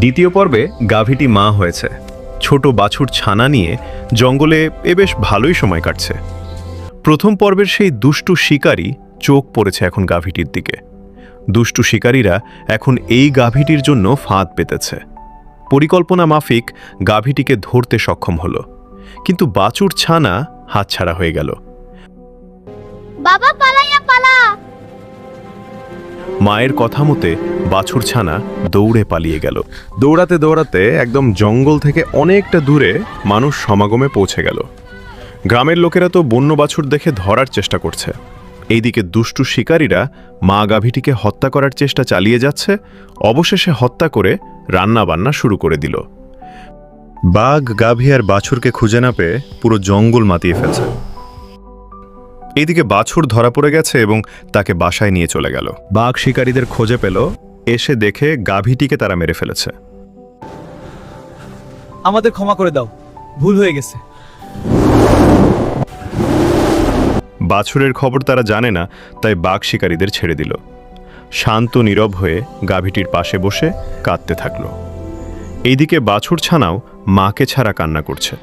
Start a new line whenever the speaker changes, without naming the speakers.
দ্বিতীয় পর্বে গাভীটি মা হয়েছে। ছোট বাছুর ছানা নিয়ে জঙ্গলে বেশ ভালোই সময় কাটছে। প্রথম পর্বের সেই দুষ্টু শিকারী চোখ পড়েছে এখন গাভীটির দিকে। দুষ্টু শিকারীরা এখন এই গাভীটির জন্য ফাঁদ পেতেছে। পরিকল্পনা মাফিক গাভীটিকে ধরতে সক্ষম হলো, কিন্তু বাছুর ছানা হাতছাড়া হয়ে গেল।
বাবা পালাইয়া পালা!
মায়ের কথা মতে বাছুর ছানা দৌড়ে পালিয়ে গেল। দৌড়াতে দৌড়াতে একদম জঙ্গল থেকে অনেকটা দূরে মানুষ সমাগমে পৌঁছে গেল। গ্রামের লোকেরা তো বন্য বাছুর দেখে ধরার চেষ্টা করছে। এইদিকে দুষ্টু শিকারীরা মা গাভীটিকে হত্যা করার চেষ্টা চালিয়ে যাচ্ছে। অবশেষে হত্যা করে রান্না বান্না শুরু করে দিল। বাঘ গাভী আর বাছুরকে খুঁজে না পেয়ে পুরো জঙ্গল মাতিয়ে ফেলছে। এইদিকে বাছুর ধরা পড়ে গেছে এবং তাকে বাসায় নিয়ে চলে গেল। বাঘ শিকারীদের খোঁজে পেল, এসে দেখে গাভীটিকে তারা মেরে ফেলেছে।
আমাদের ক্ষমা করে দাও, ভুল হয়ে গেছে।
বাছুরের খবর তারা জানে না, তাই বাঘ শিকারীদের ছেড়ে দিল। শান্ত নীরব হয়ে গাভীটির পাশে বসে কাঁদতে থাকল। এইদিকে বাছুর ছানাও মাকে ছাড়া কান্না করছে।